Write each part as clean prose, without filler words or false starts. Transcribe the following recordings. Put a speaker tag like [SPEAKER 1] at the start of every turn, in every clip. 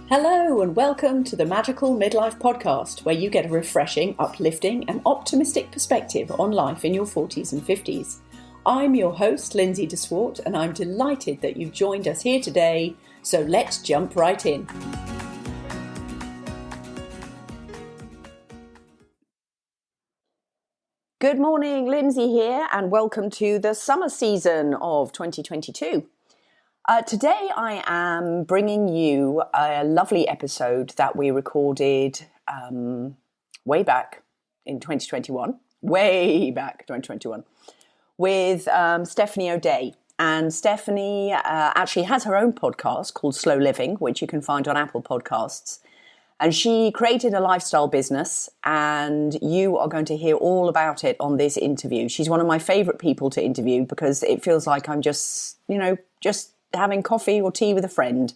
[SPEAKER 1] Hello and welcome to the Magical Midlife podcast, where you get a refreshing, uplifting and optimistic perspective on life in your 40s and 50s. I'm your host, Lindsay DeSwart, and I'm delighted that you've joined us here today, so let's jump right in. Good morning, Lindsay here, and welcome to the summer season of 2022. Today I am bringing you a lovely episode that we recorded way back 2021, with Stephanie O'Day. And Stephanie actually has her own podcast called Slow Living, which you can find on Apple Podcasts. And she created a lifestyle business, and you are going to hear all about it on this interview. She's one of my favorite people to interview because it feels like I'm just having coffee or tea with a friend.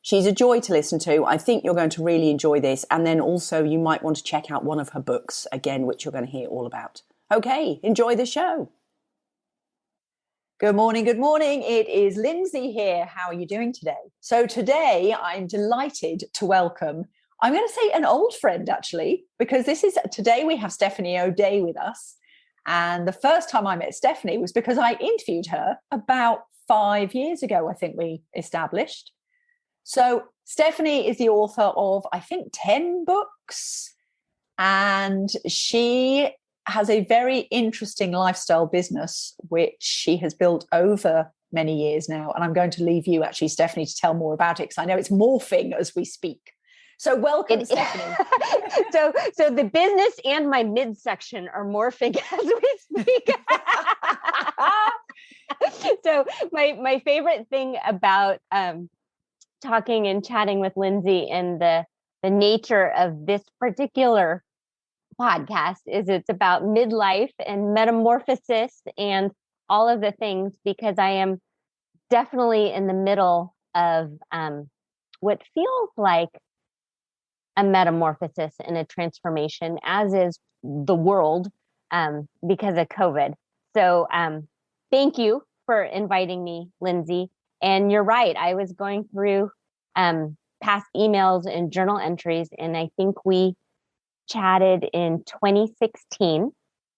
[SPEAKER 1] She's a joy to listen to. I think you're going to really enjoy this. And then also you might want to check out one of her books, again, which you're going to hear all about. Okay, enjoy the show. Good morning, good morning. It is Lindsay here. How are you doing today? So today I'm delighted to welcome, I'm going to say an old friend actually, because today we have Stephanie O'Day with us. And the first time I met Stephanie was because I interviewed her about 5 years ago, I think we established. So Stephanie is the author of, I think, 10 books, and she has a very interesting lifestyle business, which she has built over many years now. And I'm going to leave you, actually, Stephanie, to tell more about it, because I know it's morphing as we speak. So welcome, Stephanie.
[SPEAKER 2] So the business and my midsection are morphing as we speak. So my favorite thing about talking and chatting with Lindsay and the nature of this particular podcast is it's about midlife and metamorphosis and all of the things, because I am definitely in the middle of what feels like a metamorphosis and a transformation, as is the world because of COVID. So thank you for inviting me, Lindsay. And you're right. I was going through past emails and journal entries, and I think we chatted in 2016.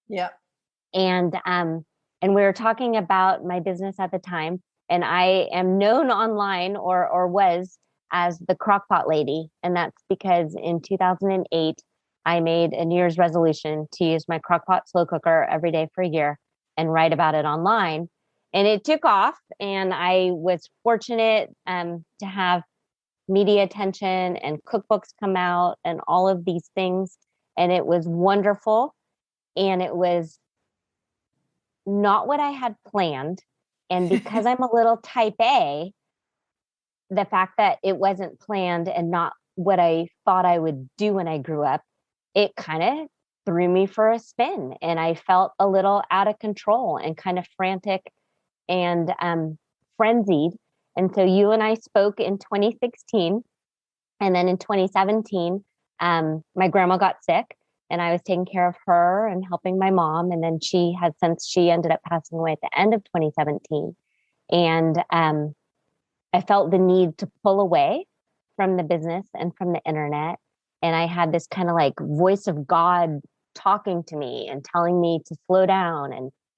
[SPEAKER 1] Yeah.
[SPEAKER 2] And we were talking about my business at the time. And I am known online or was as the crockpot lady. And that's because in 2008, I made a New Year's resolution to use my crockpot slow cooker every day for a year and write about it online. And it took off, and I was fortunate to have media attention and cookbooks come out and all of these things. And it was wonderful. And it was not what I had planned. And because I'm a little type A, the fact that it wasn't planned and not what I thought I would do when I grew up, it kind of threw me for a spin. And I felt a little out of control and kind of frantic and frenzied. And so you and I spoke in 2016. And then in 2017, my grandma got sick, and I was taking care of her and helping my mom. And then she ended up passing away at the end of 2017. And I felt the need to pull away from the business and from the internet. And I had this kind of like voice of God talking to me and telling me to slow down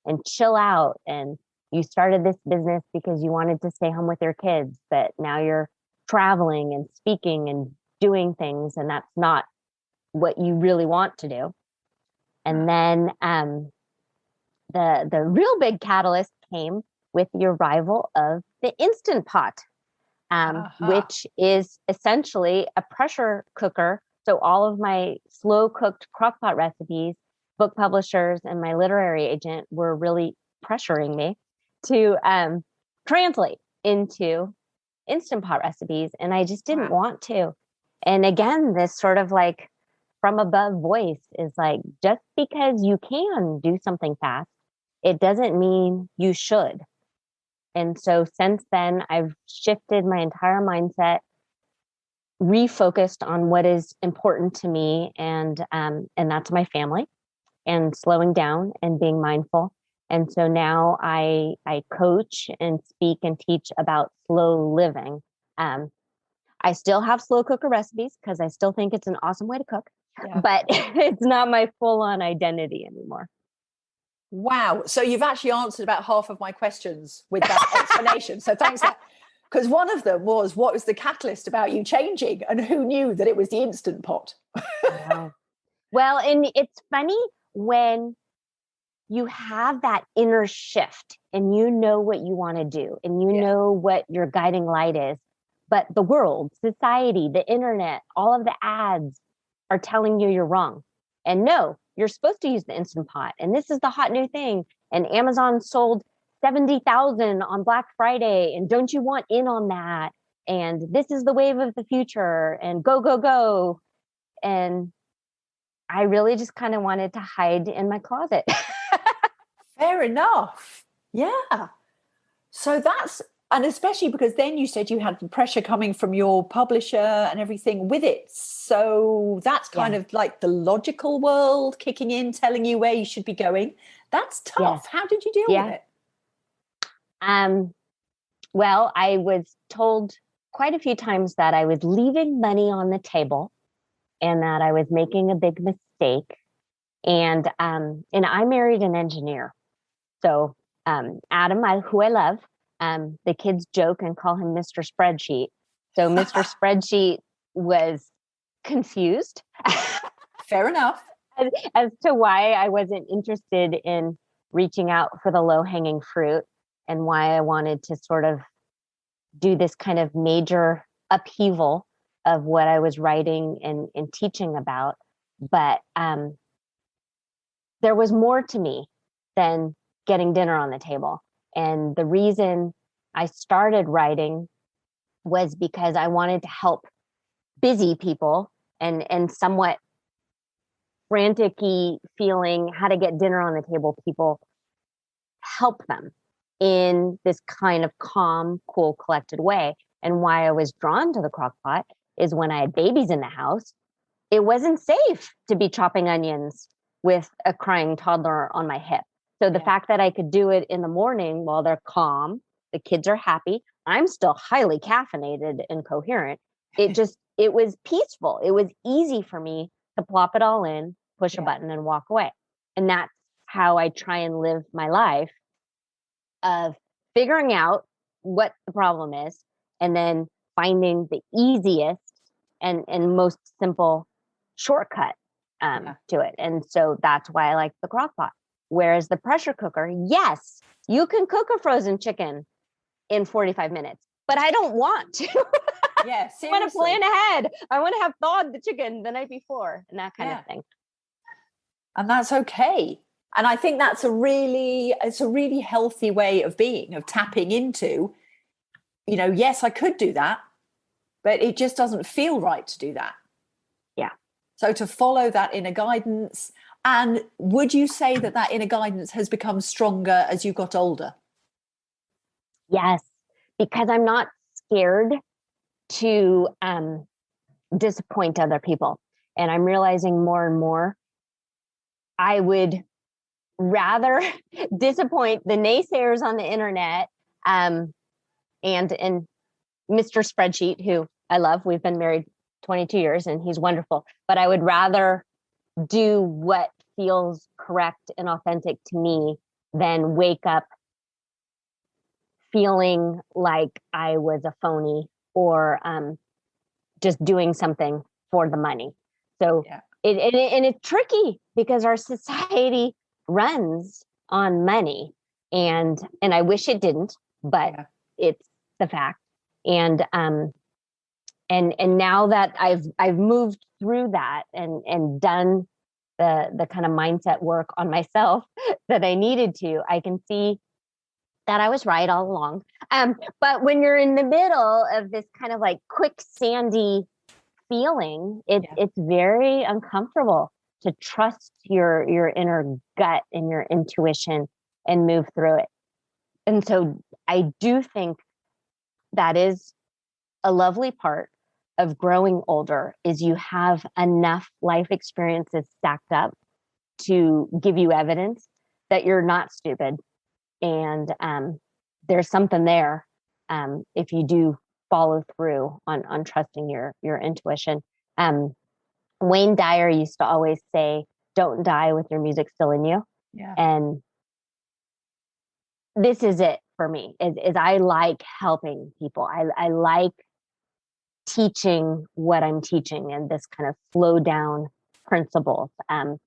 [SPEAKER 2] and chill out. And you started this business because you wanted to stay home with your kids, but now you're traveling and speaking and doing things, and that's not what you really want to do. And then the real big catalyst came with the arrival of the Instant Pot, which is essentially a pressure cooker. So all of my slow cooked crockpot recipes, book publishers and my literary agent were really pressuring me to translate into Instant Pot recipes. And I just didn't want to. And again, this sort of like from above voice is like, just because you can do something fast, it doesn't mean you should. And so since then, I've shifted my entire mindset, refocused on what is important to me, and that's my family, and slowing down and being mindful. And so now I coach and speak and teach about slow living. I still have slow cooker recipes because I still think it's an awesome way to cook,
[SPEAKER 1] Yeah.
[SPEAKER 2] but it's not my full on identity anymore.
[SPEAKER 1] Wow. So you've actually answered about half of my questions with that explanation. So thanks. Because one of them was, what was the catalyst about you changing? And who knew that it was the Instant Pot?
[SPEAKER 2] Wow. Well, and it's funny when you have that inner shift and you know what you want to do and you know what your guiding light is. But the world, society, the internet, all of the ads are telling you you're wrong. And no, you're supposed to use the Instant Pot. And this is the hot new thing. And Amazon sold 70,000 on Black Friday. And don't you want in on that? And this is the wave of the future. And go, go, go. And I really just kind of wanted to hide in my closet.
[SPEAKER 1] Fair enough. Yeah. So that's, and especially because then you said you had the pressure coming from your publisher and everything with it. So that's kind of like the logical world kicking in, telling you where you should be going. That's tough. How did you deal with it?
[SPEAKER 2] Well, I was told quite a few times that I was leaving money on the table and that I was making a big mistake. And I married an engineer. So Adam, who I love, the kids joke and call him Mr. Spreadsheet. So Mr. Spreadsheet was confused.
[SPEAKER 1] Fair enough.
[SPEAKER 2] As to why I wasn't interested in reaching out for the low-hanging fruit and why I wanted to sort of do this kind of major upheaval of what I was writing and teaching about. But there was more to me than getting dinner on the table. And the reason I started writing was because I wanted to help busy people and somewhat frantic-y feeling how to get dinner on the table people, help them in this kind of calm, cool, collected way. And why I was drawn to the crock pot is when I had babies in the house, it wasn't safe to be chopping onions with a crying toddler on my hip. So the fact that I could do it in the morning while they're calm, the kids are happy, I'm still highly caffeinated and coherent. It was peaceful. It was easy for me to plop it all in, push a button and walk away. And that's how I try and live my life of figuring out what the problem is and then finding the easiest and most simple shortcut to it. And so that's why I like the crock pot. Whereas the pressure cooker, yes, you can cook a frozen chicken in 45 minutes, but I don't want to.
[SPEAKER 1] Yeah, seriously.
[SPEAKER 2] I want to plan ahead. I want to have thawed the chicken the night before and that kind of thing.
[SPEAKER 1] And that's okay. And I think it's a really healthy way of being, of tapping into, yes, I could do that, but it just doesn't feel right to do that.
[SPEAKER 2] Yeah.
[SPEAKER 1] So to follow that inner guidance. And would you say that inner guidance has become stronger as you got older?
[SPEAKER 2] Yes, because I'm not scared to disappoint other people. And I'm realizing more and more, I would rather disappoint the naysayers on the internet and Mr. Spreadsheet, who I love. We've been married 22 years and he's wonderful. But I would rather do what feels correct and authentic to me than wake up feeling like I was a phony or just doing something for the money. So it's tricky because our society runs on money and I wish it didn't, but it's the fact. And now that I've moved through that and done the kind of mindset work on myself that I needed to, I can see that I was right all along. But when you're in the middle of this kind of like quicksandy feeling, it's very uncomfortable to trust your inner gut and your intuition and move through it. And so I do think that is a lovely part of growing older is you have enough life experiences stacked up to give you evidence that you're not stupid. And there's something there if you do follow through on trusting your intuition. Wayne Dyer used to always say, don't die with your music still in you.
[SPEAKER 1] Yeah.
[SPEAKER 2] And this is it for me, is I like helping people. I like teaching what I'm teaching and this kind of flow down principles. And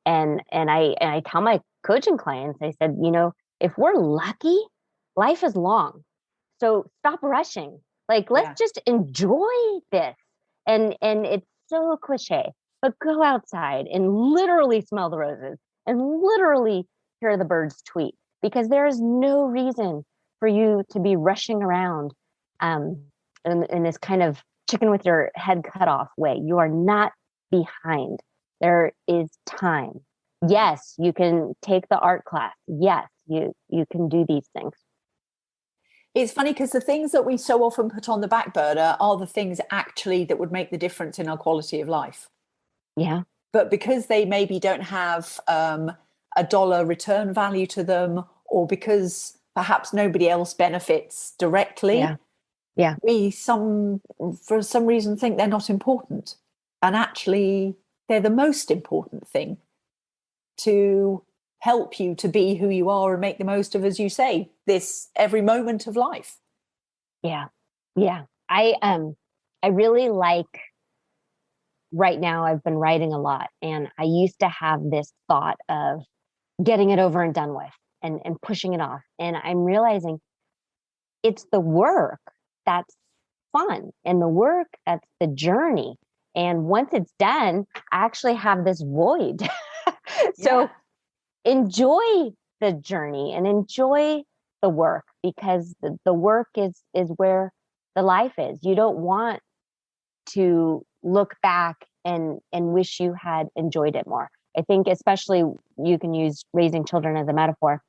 [SPEAKER 2] I tell my coaching clients, I said, if we're lucky, life is long. So stop rushing. Like, let's just enjoy this. And it's so cliche, but go outside and literally smell the roses and literally hear the birds tweet, because there is no reason for you to be rushing around in this kind of chicken with your head cut off way. You are not behind. There is time. Yes, you can take the art class. Yes, you can do these things.
[SPEAKER 1] It's funny because the things that we so often put on the back burner are the things actually that would make the difference in our quality of life.
[SPEAKER 2] Yeah.
[SPEAKER 1] But because they maybe don't have a dollar return value to them, or because perhaps nobody else benefits directly, we for some reason think they're not important. And actually, they're the most important thing to help you to be who you are and make the most of, as you say, this every moment of life.
[SPEAKER 2] Yeah. I really like, right now I've been writing a lot, and I used to have this thought of getting it over and done with and pushing it off. And I'm realizing it's the work that's fun, and the work that's the journey. And once it's done, I actually have this void. So enjoy the journey and enjoy the work, because the work is where the life is. You don't want to look back and wish you had enjoyed it more. I think especially you can use raising children as a metaphor.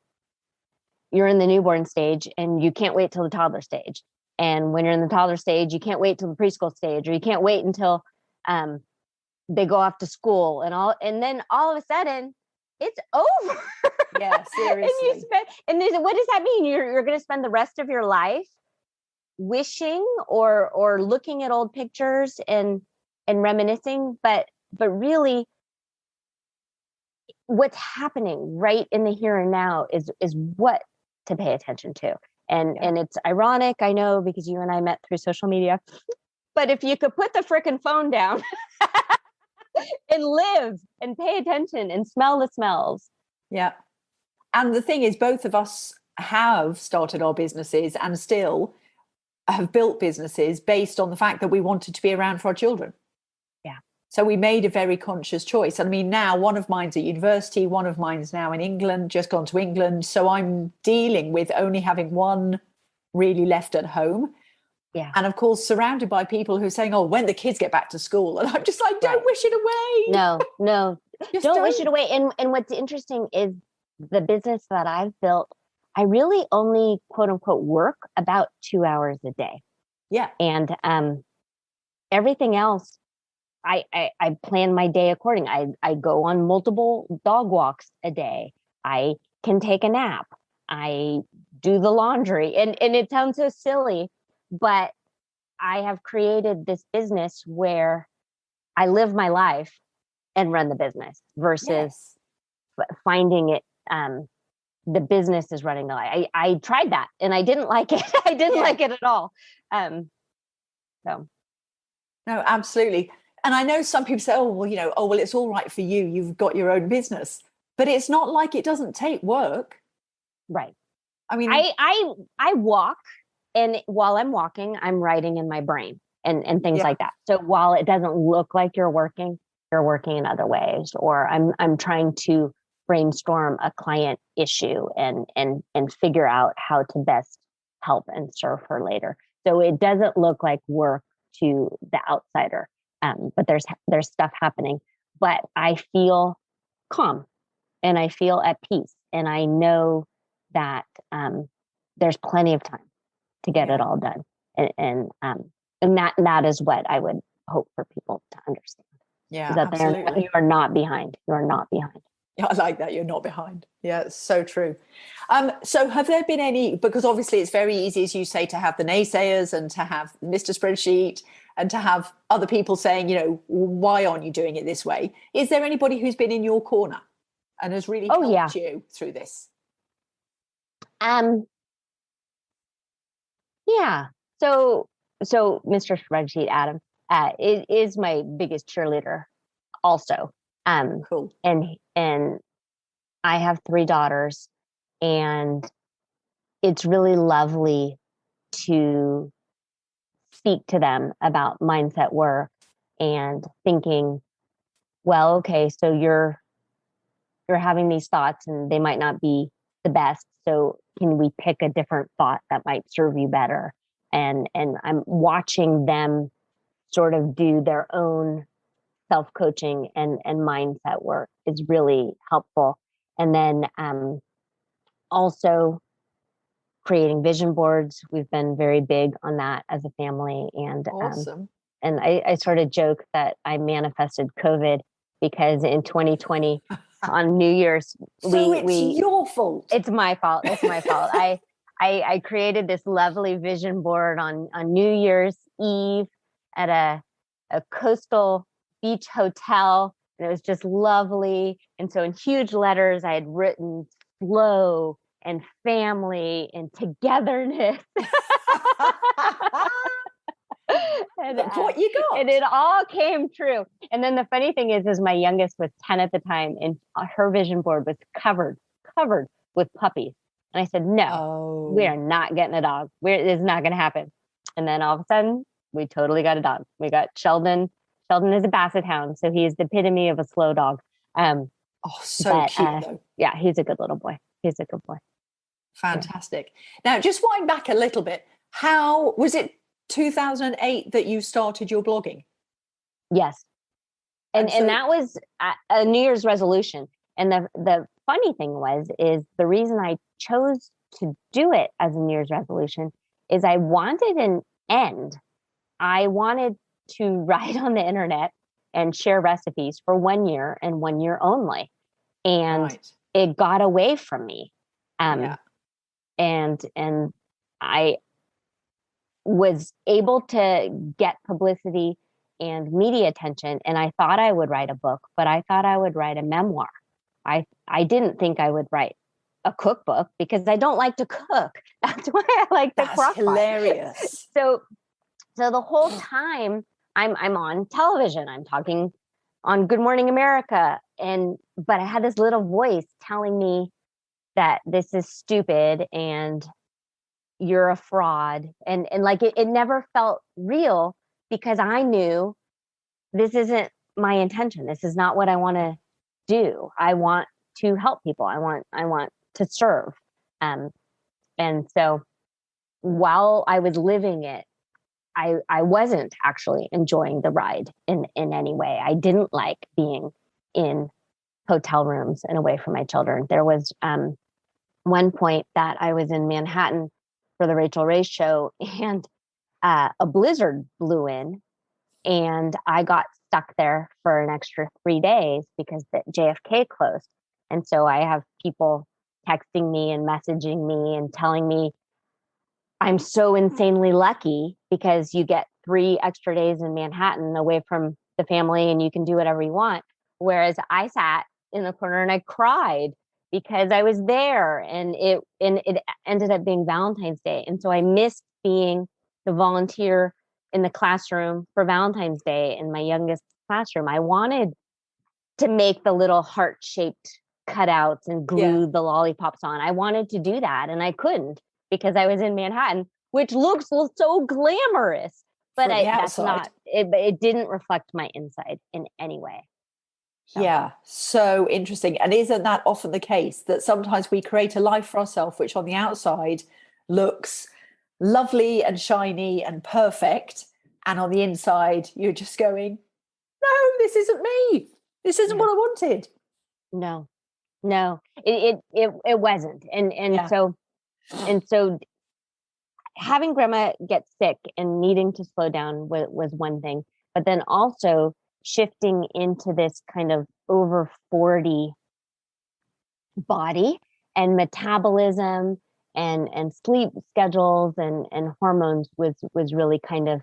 [SPEAKER 2] You're in the newborn stage and you can't wait till the toddler stage. And when you're in the toddler stage, you can't wait till the preschool stage, or you can't wait until they go off to school and then all of a sudden it's over.
[SPEAKER 1] Yeah, seriously.
[SPEAKER 2] and what does that mean? You're going to spend the rest of your life wishing or looking at old pictures and reminiscing, but really what's happening right in the here and now is what to pay attention to. And it's ironic, I know, because you and I met through social media, but if you could put the frickin' phone down and live and pay attention and smell the smells.
[SPEAKER 1] Yeah. And the thing is, both of us have started our businesses and still have built businesses based on the fact that we wanted to be around for our children.
[SPEAKER 2] Yeah.
[SPEAKER 1] So we made a very conscious choice. I mean, now one of mine's at university, one of mine's now in England, just gone to England. So I'm dealing with only having one really left at home.
[SPEAKER 2] Yeah.
[SPEAKER 1] And of course, surrounded by people who are saying, oh, when the kids get back to school. And I'm just like, don't wish it away.
[SPEAKER 2] No, don't wish it away. And what's interesting is the business that I've built, I really only quote unquote work about 2 hours a day.
[SPEAKER 1] Yeah.
[SPEAKER 2] And everything else, I plan my day according. I go on multiple dog walks a day. I can take a nap. I do the laundry. And it sounds so silly, but I have created this business where I live my life and run the business versus finding it. The business is running the life. I tried that and I didn't like it. I didn't like it at all. So.
[SPEAKER 1] No, absolutely. And I know some people say, oh, well, it's all right for you. You've got your own business, but it's not like it doesn't take work.
[SPEAKER 2] Right.
[SPEAKER 1] I mean,
[SPEAKER 2] I walk, and while I'm walking, I'm writing in my brain and things like that. So while it doesn't look like you're working in other ways, or I'm trying to brainstorm a client issue and figure out how to best help and serve her later. So it doesn't look like work to the outsider. But there's stuff happening, but I feel calm and I feel at peace, and I know that there's plenty of time to get it all done, and that is what I would hope for people to understand.
[SPEAKER 1] Yeah,
[SPEAKER 2] that
[SPEAKER 1] absolutely.
[SPEAKER 2] You are not behind. You are not behind.
[SPEAKER 1] Yeah, I like that. You're not behind. Yeah, it's so true. So have there been any, because obviously it's very easy, as you say, to have the naysayers and to have Mr. Spreadsheet and to have other people saying, why aren't you doing it this way? Is there anybody who's been in your corner and has really
[SPEAKER 2] Oh yeah.
[SPEAKER 1] helped you through this?
[SPEAKER 2] Um, yeah. So Mr. Spreadsheet, Adam, is my biggest cheerleader also.
[SPEAKER 1] Cool.
[SPEAKER 2] And I have three daughters, and it's really lovely to speak to them about mindset work and thinking, well, okay, so you're having these thoughts and they might not be the best. So can we pick a different thought that might serve you better? And I'm watching them sort of do their own self-coaching and mindset work is really helpful. And then also creating vision boards. We've been very big on that as a family.
[SPEAKER 1] Awesome.
[SPEAKER 2] And I sort of joke that I manifested COVID because in 2020 on New Year's,
[SPEAKER 1] So it's your fault.
[SPEAKER 2] It's my fault. It's my fault. I created this lovely vision board on New Year's Eve at a coastal beach hotel. And it was just lovely. And so in huge letters, I had written flow and family and togetherness. And
[SPEAKER 1] that's what you got.
[SPEAKER 2] And it all came true. And then the funny thing is my youngest was 10 at the time, and her vision board was covered with puppies. And I said, no, we are not getting a dog. It's not going to happen. And then all of a sudden, we totally got a dog. We got Sheldon. Sheldon is a basset hound, so he is the epitome of a slow dog.
[SPEAKER 1] Cute though.
[SPEAKER 2] Yeah, he's a good little boy. He's a good boy.
[SPEAKER 1] Fantastic. Yeah. Now, just wind back a little bit. How was it 2008 that you started your blogging?
[SPEAKER 2] Yes. And that was a New Year's resolution. And the funny thing is the reason I chose to do it as a New Year's resolution is I wanted an end. I wanted to write on the internet and share recipes for 1 year and 1 year only. And it got away from me. And I was able to get publicity and media attention. And I thought I would write a book, but I thought I would write a memoir. I didn't think I would write a cookbook because I don't like to cook. That's why I like the crock pot.
[SPEAKER 1] Hilarious.
[SPEAKER 2] So the whole time I'm on television, I'm talking on Good Morning America. But I had this little voice telling me that this is stupid and you're a fraud. And like it never felt real because I knew this isn't my intention. This is not what I want to do. I want to help people. I want to serve. And so while I was living it, I wasn't actually enjoying the ride in any way. I didn't like being in hotel rooms and away from my children. There was one point that I was in Manhattan for the Rachel Ray show, and a blizzard blew in, and I got stuck there for an extra 3 days because the JFK closed. And so I have people texting me and messaging me and telling me I'm so insanely lucky because you get 3 extra days in Manhattan away from the family and you can do whatever you want. Whereas I sat in the corner and I cried because I was there, and it ended up being Valentine's Day. And so I missed being the volunteer in the classroom for Valentine's Day in my youngest classroom. I wanted to make the little heart-shaped cutouts and glue the lollipops on. I wanted to do that, and I couldn't because I was in Manhattan, which looks so glamorous, but that's not it. It didn't reflect my inside in any way.
[SPEAKER 1] So. Yeah, so interesting. And isn't that often the case that sometimes we create a life for ourselves, which on the outside looks lovely and shiny and perfect, and on the inside you're just going, no, this isn't me. This isn't what I wanted.
[SPEAKER 2] No, it wasn't. And so having grandma get sick and needing to slow down was one thing, but then also shifting into this kind of over 40 body and metabolism and sleep schedules and hormones was really kind of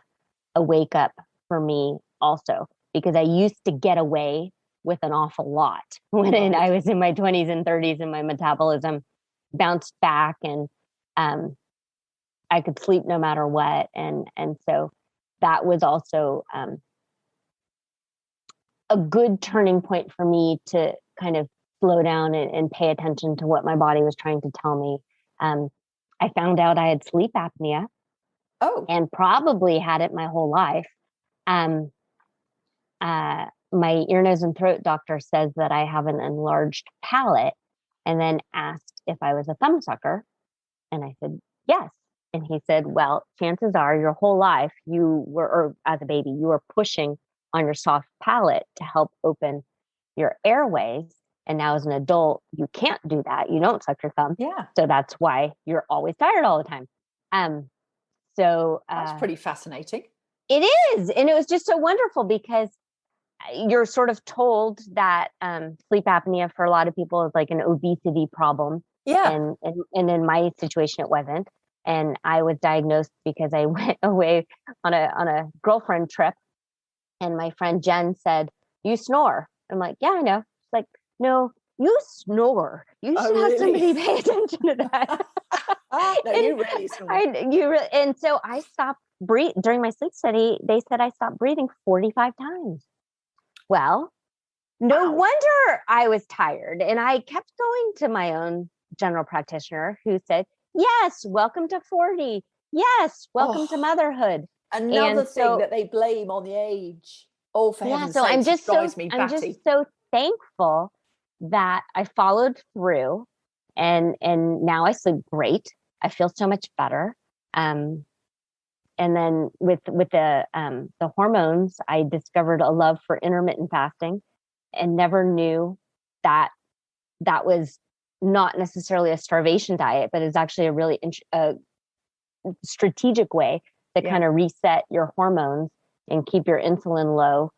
[SPEAKER 2] a wake up for me also, because I used to get away with an awful lot when I was in my 20s and 30s, and my metabolism bounced back, and I could sleep no matter what. And so that was also a good turning point for me to kind of slow down and pay attention to what my body was trying to tell me. I found out I had sleep apnea. And probably had it my whole life. My ear, nose, and throat doctor says that I have an enlarged palate, and then asked if I was a thumbsucker. And I said, yes. And he said, well, chances are your whole life you were, or as a baby, you were pushing on your soft palate to help open your airways. And now as an adult, you can't do that. You don't suck your thumb.
[SPEAKER 1] Yeah.
[SPEAKER 2] So that's why you're always tired all the time. So
[SPEAKER 1] that's pretty fascinating.
[SPEAKER 2] It is. And it was just so wonderful, because you're sort of told that sleep apnea for a lot of people is like an obesity problem.
[SPEAKER 1] Yeah.
[SPEAKER 2] And in my situation, it wasn't. And I was diagnosed because I went away on a girlfriend trip, and my friend Jen said, "You snore." I'm like, "Yeah, I know." She's like, "No, you snore. You should have somebody pay attention to that."
[SPEAKER 1] No, you really snore.
[SPEAKER 2] And so I stopped breathing during my sleep study. They said I stopped breathing 45 times. Well, no wonder I was tired. And I kept going to my own general practitioner, who said, yes, welcome to 40. Yes, welcome to motherhood.
[SPEAKER 1] Another thing that they blame on the age. Oh, for heaven's sake,
[SPEAKER 2] I'm just
[SPEAKER 1] drives me batty.
[SPEAKER 2] I'm just so thankful that I followed through, and now I sleep great. I feel so much better. And then with the hormones, I discovered a love for intermittent fasting, and never knew that was not necessarily a starvation diet, but is actually a really strategic way to kind of reset your hormones and keep your insulin low.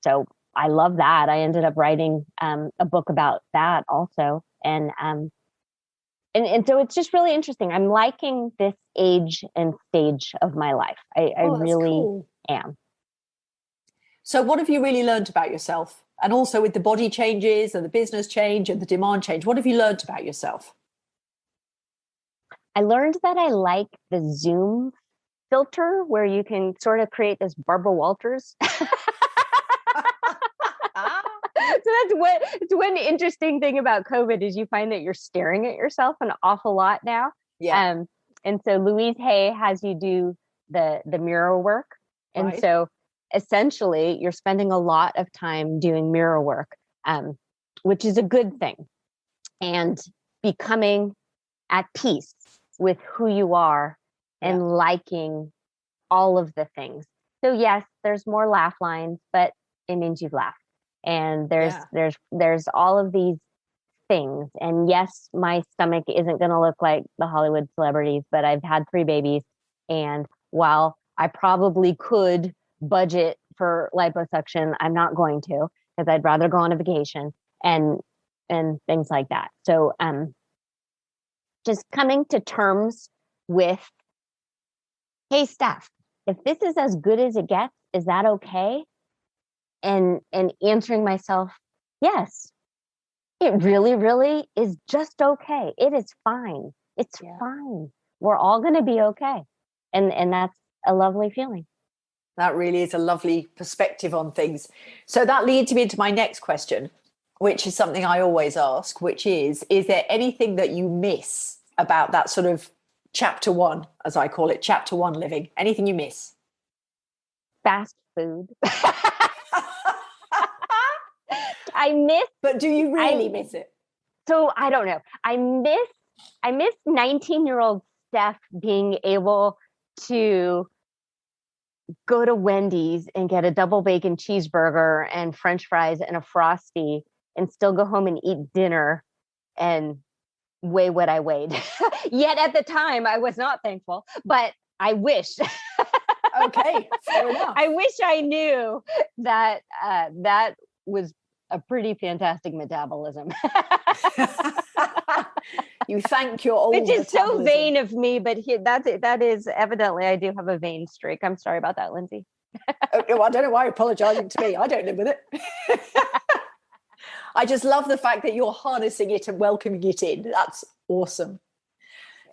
[SPEAKER 2] So I love that. I ended up writing a book about that also. And so it's just really interesting. I'm liking this age and stage of my life. I really am.
[SPEAKER 1] So what have you really learned about yourself? And also with the body changes and the business change and the demand change, what have you learned about yourself?
[SPEAKER 2] I learned that I like the Zoom filter, where you can sort of create this Barbara Walters. So it's one interesting thing about COVID is you find that you're staring at yourself an awful lot now.
[SPEAKER 1] Yeah.
[SPEAKER 2] And so Louise Hay has you do the mirror work. And so essentially you're spending a lot of time doing mirror work, which is a good thing, and becoming at peace with who you are and liking all of the things. So yes, there's more laugh lines, but it means you've laughed. And there's all of these things. And yes, my stomach isn't going to look like the Hollywood celebrities, but I've had 3 babies. And while I probably could budget for liposuction, I'm not going to, because I'd rather go on a vacation and things like that. So just coming to terms with, hey, Steph, if this is as good as it gets, is that okay? And answering myself, yes, it really, really is just okay. It is fine. It's fine. We're all going to be okay. And that's a lovely feeling.
[SPEAKER 1] That really is a lovely perspective on things. So that leads me into my next question, which is something I always ask, which is there anything that you miss about that sort of chapter 1, as I call it, chapter 1 living? Anything you miss?
[SPEAKER 2] Fast food. I miss.
[SPEAKER 1] But do you really miss it?
[SPEAKER 2] So I don't know. I miss 19-year-old Steph being able to go to Wendy's and get a double bacon cheeseburger and French fries and a Frosty and still go home and eat dinner and weigh what I weighed. Yet at the time I was not thankful, but I wish.
[SPEAKER 1] Okay, fair enough.
[SPEAKER 2] I wish I knew that that was a pretty fantastic metabolism.
[SPEAKER 1] You thank your old
[SPEAKER 2] Which is
[SPEAKER 1] metabolism.
[SPEAKER 2] so vain of me, but that is evidently, I do have a vain streak. I'm sorry about that, Lindsay.
[SPEAKER 1] Oh, I don't know why you're apologizing to me. I don't live with it. I just love the fact that you're harnessing it and welcoming it in. That's awesome.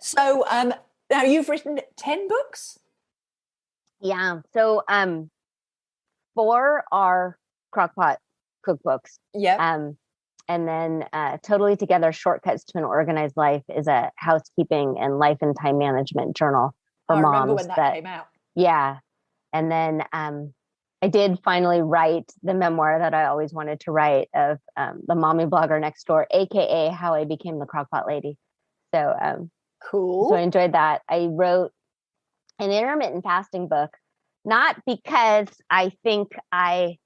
[SPEAKER 1] So now you've written 10 books?
[SPEAKER 2] Yeah. So 4 are crockpot cookbooks.
[SPEAKER 1] Yeah.
[SPEAKER 2] And then Totally Together, Shortcuts to an Organized Life is a housekeeping and life and time management journal for moms.
[SPEAKER 1] I remember when that came out.
[SPEAKER 2] Yeah. And then I did finally write the memoir that I always wanted to write of the mommy blogger next door, AKA How I Became the Crockpot Lady. So
[SPEAKER 1] cool.
[SPEAKER 2] So I enjoyed that. I wrote an intermittent fasting book, not because I think I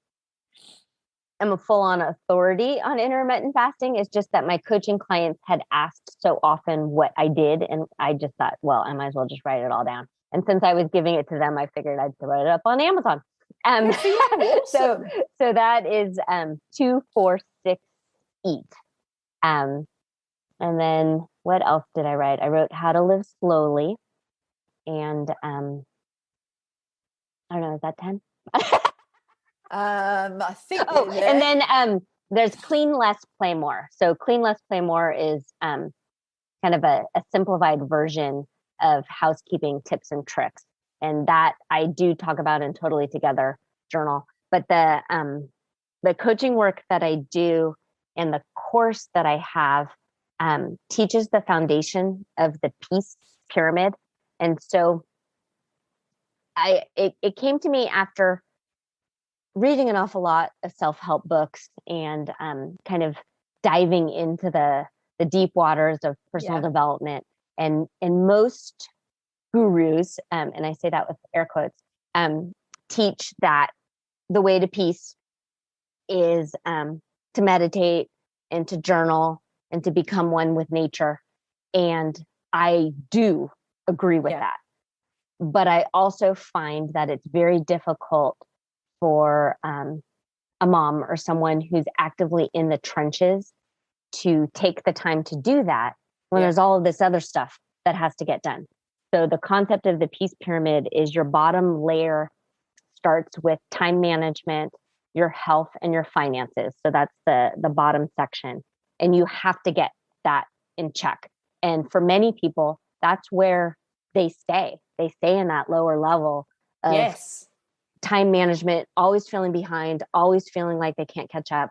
[SPEAKER 2] am a full-on authority on intermittent fasting. It's just that my coaching clients had asked so often what I did. And I just thought, well, I might as well just write it all down. And since I was giving it to them, I figured I'd throw it up on Amazon.
[SPEAKER 1] Awesome.
[SPEAKER 2] So that is 2, 4, 6, Eat. And then what else did I write? I wrote How to Live Slowly. And I don't know, is that 10?
[SPEAKER 1] I think.
[SPEAKER 2] And then there's Clean Less, Play More. So Clean Less, Play More is kind of a simplified version of housekeeping tips and tricks. And that I do talk about in Totally Together journal. But the coaching work that I do and the course that I have teaches the foundation of the peace pyramid. And so it came to me after reading an awful lot of self-help books and kind of diving into the deep waters of personal development. And most gurus, and I say that with air quotes, teach that the way to peace is to meditate and to journal and to become one with nature. And I do agree with that. But I also find that it's very difficult for a mom or someone who's actively in the trenches to take the time to do that when there's all of this other stuff that has to get done. So the concept of the peace pyramid is your bottom layer starts with time management, your health, and your finances. So that's the bottom section. And you have to get that in check. And for many people, that's where they stay. They stay in that lower level of time management, always feeling behind, always feeling like they can't catch up,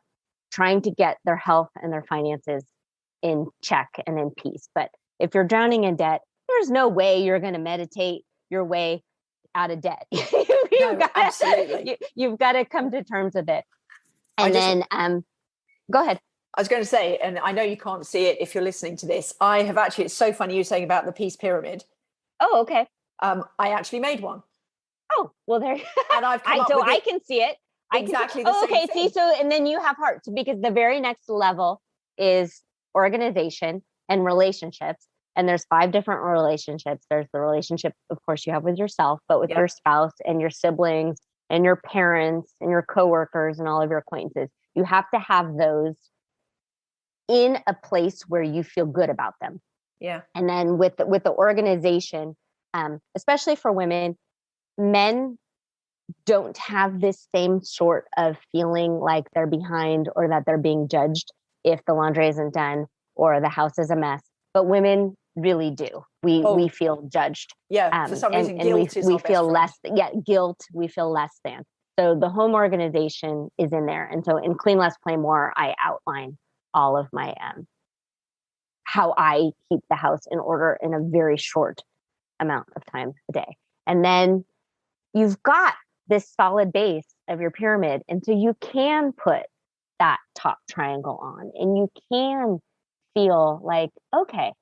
[SPEAKER 2] trying to get their health and their finances in check and in peace. But if you're drowning in debt, there's no way you're going to meditate your way out of debt. You've got to come to terms with it. And then go ahead.
[SPEAKER 1] I was going to say, and I know you can't see it if you're listening to this, I have actually, it's so funny you saying about the peace pyramid.
[SPEAKER 2] Oh, okay.
[SPEAKER 1] I actually made one.
[SPEAKER 2] Oh, well, there.
[SPEAKER 1] And I've come up with
[SPEAKER 2] I can see it.
[SPEAKER 1] Exactly the same thing.
[SPEAKER 2] See, so, and then you have hearts, because the very next level is organization and relationships. And there's 5 different relationships. There's the relationship, of course, you have with yourself, but with your spouse and your siblings and your parents and your coworkers and all of your acquaintances. You have to have those in a place where you feel good about them.
[SPEAKER 1] Yeah.
[SPEAKER 2] And then with the organization, especially for women, men don't have this same sort of feeling like they're behind or that they're being judged if the laundry isn't done or the house is a mess. But women really do. We feel judged.
[SPEAKER 1] Yeah. For some reason, guilt is
[SPEAKER 2] we feel less. Yeah, guilt. We feel less than. So the home organization is in there. And so in Clean Less, Play More, I outline all of my how I keep the house in order in a very short amount of time a day. And then you've got this solid base of your pyramid. And so you can put that top triangle on and you can feel like, okay,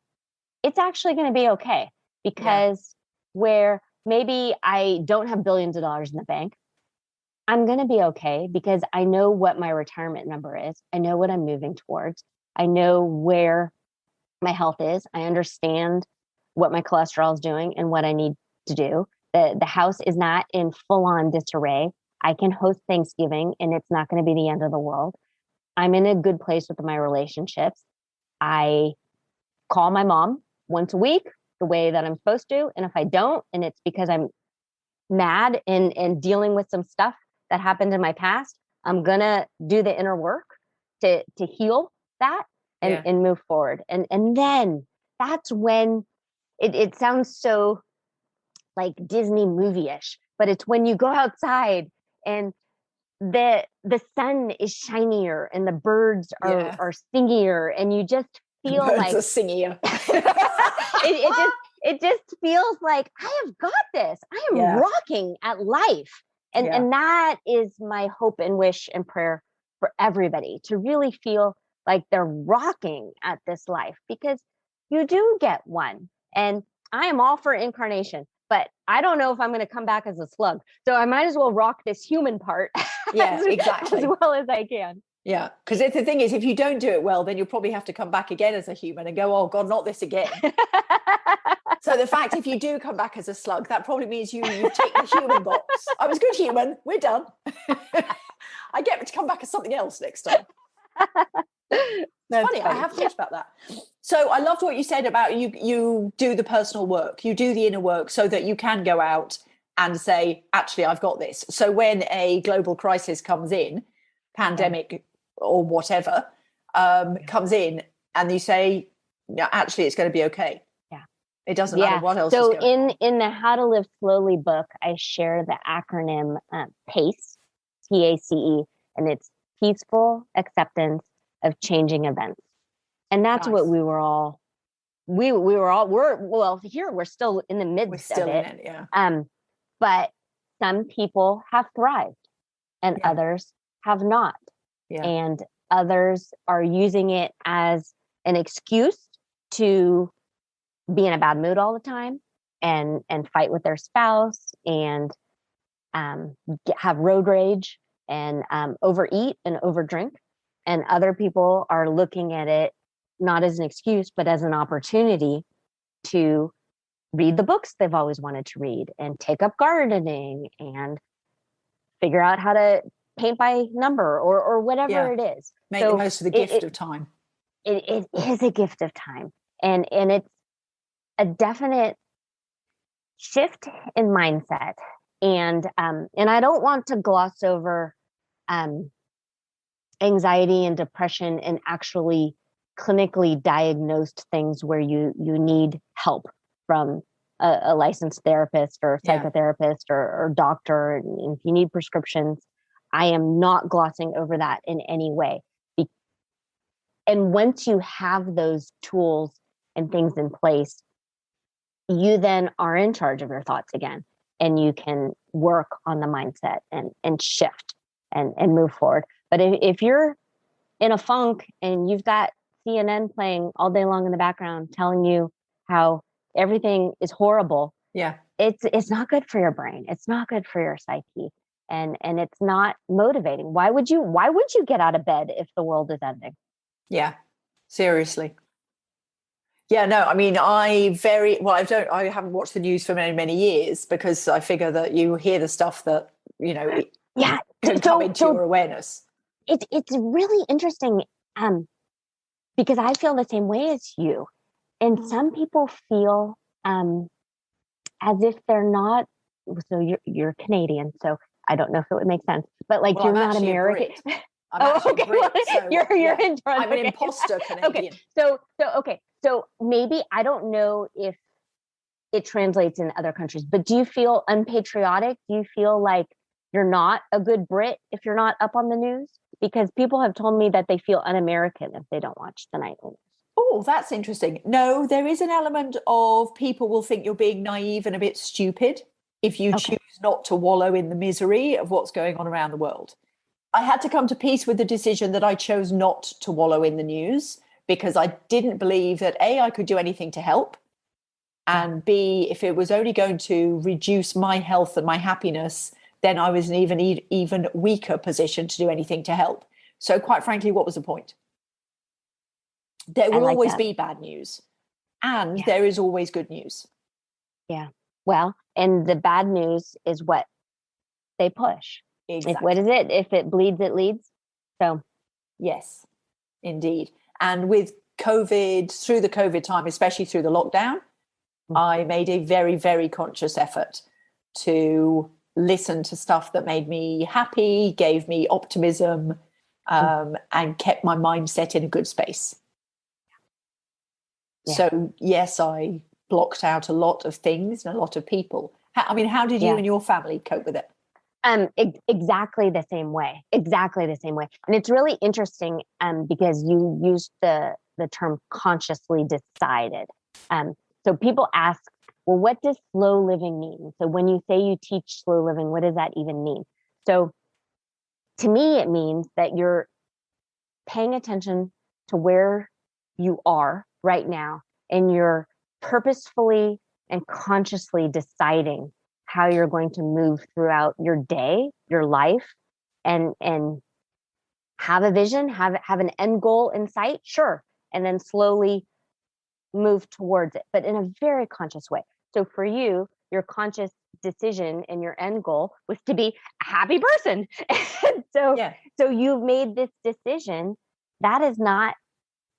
[SPEAKER 2] it's actually going to be okay. Because where maybe I don't have billions of dollars in the bank, I'm going to be okay because I know what my retirement number is. I know what I'm moving towards. I know where my health is. I understand what my cholesterol is doing and what I need to do. The house is not in full-on disarray. I can host Thanksgiving and it's not going to be the end of the world. I'm in a good place with my relationships. I call my mom once a week the way that I'm supposed to. And if I don't, and it's because I'm mad and dealing with some stuff that happened in my past, I'm gonna do the inner work to heal that and move forward. And then that's when it sounds so like Disney movie-ish, but it's when you go outside and the sun is shinier and the birds are singier, and you just feel
[SPEAKER 1] birds
[SPEAKER 2] like
[SPEAKER 1] are singier.
[SPEAKER 2] it just feels like I have got this. I am rocking at life. And that is my hope and wish and prayer for everybody, to really feel like they're rocking at this life, because you do get one. And I am all for incarnation, but I don't know if I'm going to come back as a slug. So I might as well rock this human part
[SPEAKER 1] exactly.
[SPEAKER 2] as well as I can.
[SPEAKER 1] Yeah, because the thing is, if you don't do it well, then you'll probably have to come back again as a human and go, oh God, not this again. So the fact, if you do come back as a slug, that probably means you take the human box. I was good human. We're done. I get to come back as something else next time. It's funny. I have thought about that. So I loved what you said about you do the personal work, you do the inner work so that you can go out and say, actually, I've got this. So when a global crisis comes in, pandemic or whatever, comes in, and you say, yeah, actually, it's going to be okay.
[SPEAKER 2] Yeah.
[SPEAKER 1] It doesn't matter what else is going on.
[SPEAKER 2] So in the How to Live Slowly book, I share the acronym PACE, PACE, and it's peaceful acceptance of changing events. And that's what we were all, here we're still in the midst of it. But some people have thrived and others have not. Yeah. And others are using it as an excuse to be in a bad mood all the time and fight with their spouse and have road rage and overeat and overdrink. And other people are looking at it not as an excuse, but as an opportunity to read the books they've always wanted to read and take up gardening and figure out how to paint by number or whatever it is.
[SPEAKER 1] Make the most of the gift of time.
[SPEAKER 2] It is a gift of time. And it's a definite shift in mindset. And I don't want to gloss over anxiety and depression and actually clinically diagnosed things where you need help from a licensed therapist or psychotherapist or doctor. And if you need prescriptions, I am not glossing over that in any way. And once you have those tools and things in place, you then are in charge of your thoughts again, and you can work on the mindset and shift and move forward. But if you're in a funk and you've got CNN playing all day long in the background telling you how everything is horrible, it's not good for your brain. It's not good for your psyche, and it's not motivating. Why would you get out of bed if the world is ending?
[SPEAKER 1] Yeah, seriously. Yeah, no, I mean, I haven't watched the news for many, many years because I figure that you hear the stuff that, can come into your awareness.
[SPEAKER 2] It's really interesting because I feel the same way as you. And some people feel as if they're not, so you're Canadian, so I don't know if it would make sense, but like you're not American.
[SPEAKER 1] I'm actually Brit, so
[SPEAKER 2] you're in Toronto.
[SPEAKER 1] I'm an imposter Canadian.
[SPEAKER 2] So maybe, I don't know if it translates in other countries, but do you feel unpatriotic? Do you feel like you're not a good Brit if you're not up on the news? Because people have told me that they feel un-American if they don't watch the nightly news.
[SPEAKER 1] Oh, that's interesting. No, there is an element of people will think you're being naive and a bit stupid if you choose not to wallow in the misery of what's going on around the world. I had to come to peace with the decision that I chose not to wallow in the news because I didn't believe that A, I could do anything to help, and B, if it was only going to reduce my health and my happiness, then I was in an even weaker position to do anything to help. So quite frankly, what was the point? There will always be bad news, and there is always good news.
[SPEAKER 2] Yeah. Well, and the bad news is what they push.
[SPEAKER 1] Exactly.
[SPEAKER 2] What is it? If it bleeds, it leads. So
[SPEAKER 1] Yes, indeed. And with COVID, through the COVID time, especially through the lockdown, I made a very, very conscious effort to listen to stuff that made me happy, gave me optimism, and kept my mindset in a good space. Yeah. So, yes, I blocked out a lot of things and a lot of people. How did you and your family cope with it?
[SPEAKER 2] Exactly the same way. Exactly the same way. And it's really interesting because you used the term consciously decided. So people ask, well, what does slow living mean? So when you say you teach slow living, what does that even mean? So to me, it means that you're paying attention to where you are right now, and you're purposefully and consciously deciding how you're going to move throughout your day, your life, and have a vision, have an end goal in sight, sure, and then slowly move towards it, but in a very conscious way. So for you, your conscious decision and your end goal was to be a happy person. So you've made this decision that is not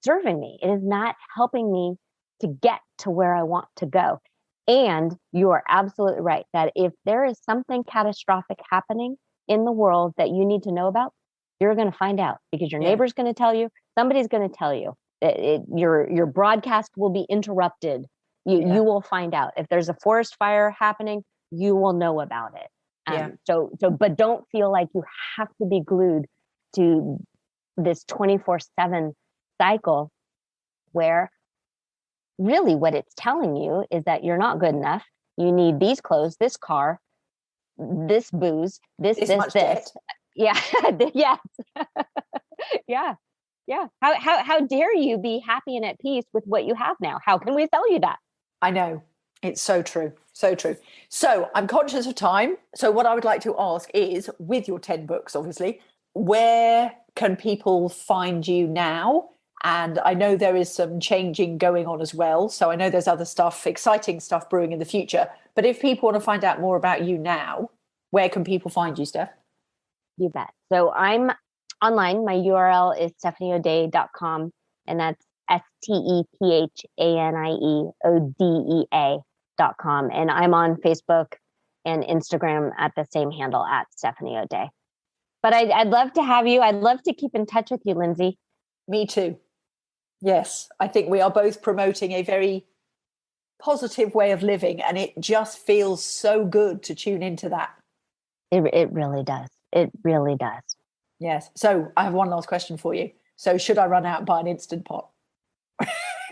[SPEAKER 2] serving me. It is not helping me to get to where I want to go. And you are absolutely right that if there is something catastrophic happening in the world that you need to know about, you're going to find out, because your neighbor's going to tell you, somebody's going to tell you. Your broadcast will be interrupted. You will find out. If there's a forest fire happening, you will know about it. But don't feel like you have to be glued to this 24/7 cycle where really what it's telling you is that you're not good enough. You need these clothes, this car, this booze, this.
[SPEAKER 1] Debt.
[SPEAKER 2] Yeah. Yes. Yeah. Yeah. How dare you be happy and at peace with what you have now? How can we sell you that?
[SPEAKER 1] I know. It's so true. So true. So I'm conscious of time. So what I would like to ask is, with your 10 books, obviously, where can people find you now? And I know there is some changing going on as well. So I know there's other stuff, exciting stuff brewing in the future. But if people want to find out more about you now, where can people find you, Steph?
[SPEAKER 2] You bet. So I'm online. My URL is stephanieodea.com, and that's StephanieOdea.com. And I'm on Facebook and Instagram at the same handle, at Stephanie O'Dea. But I'd love to have you. I'd love to keep in touch with you, Lindsay.
[SPEAKER 1] Me too. Yes, I think we are both promoting a very positive way of living, and it just feels so good to tune into that.
[SPEAKER 2] It really does. It really does.
[SPEAKER 1] Yes. So I have one last question for you. So should I run out and buy an Instant Pot?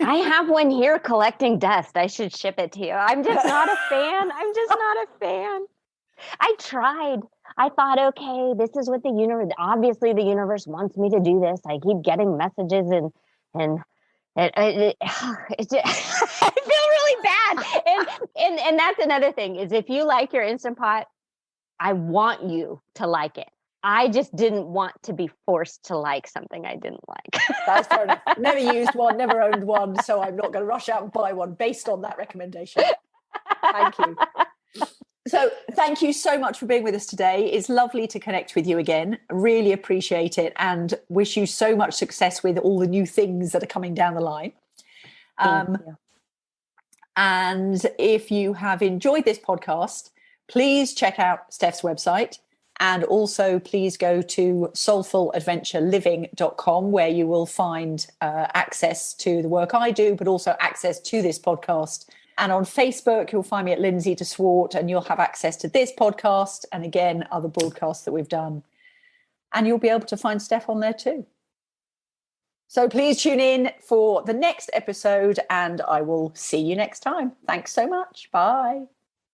[SPEAKER 2] I have one here collecting dust. I should ship it to you. I'm just not a fan. I tried. I thought, okay, this is what the universe, obviously the universe wants me to do this. I keep getting messages and I feel really bad. And that's another thing, is if you like your Instant Pot, I want you to like it. I just didn't want to be forced to like something I didn't like.
[SPEAKER 1] That's fair enough. Never used one, never owned one, so I'm not going to rush out and buy one based on that recommendation. Thank you. So thank you so much for being with us today. It's lovely to connect with you again. Really appreciate it, and wish you so much success with all the new things that are coming down the line.
[SPEAKER 2] Thank you.
[SPEAKER 1] And if you have enjoyed this podcast, please check out Steph's website. And also, please go to soulfuladventureliving.com, where you will find access to the work I do, but also access to this podcast. And on Facebook, you'll find me at Lindsay de Swart, and you'll have access to this podcast and, again, other broadcasts that we've done. And you'll be able to find Steph on there too. So please tune in for the next episode, and I will see you next time. Thanks so much. Bye.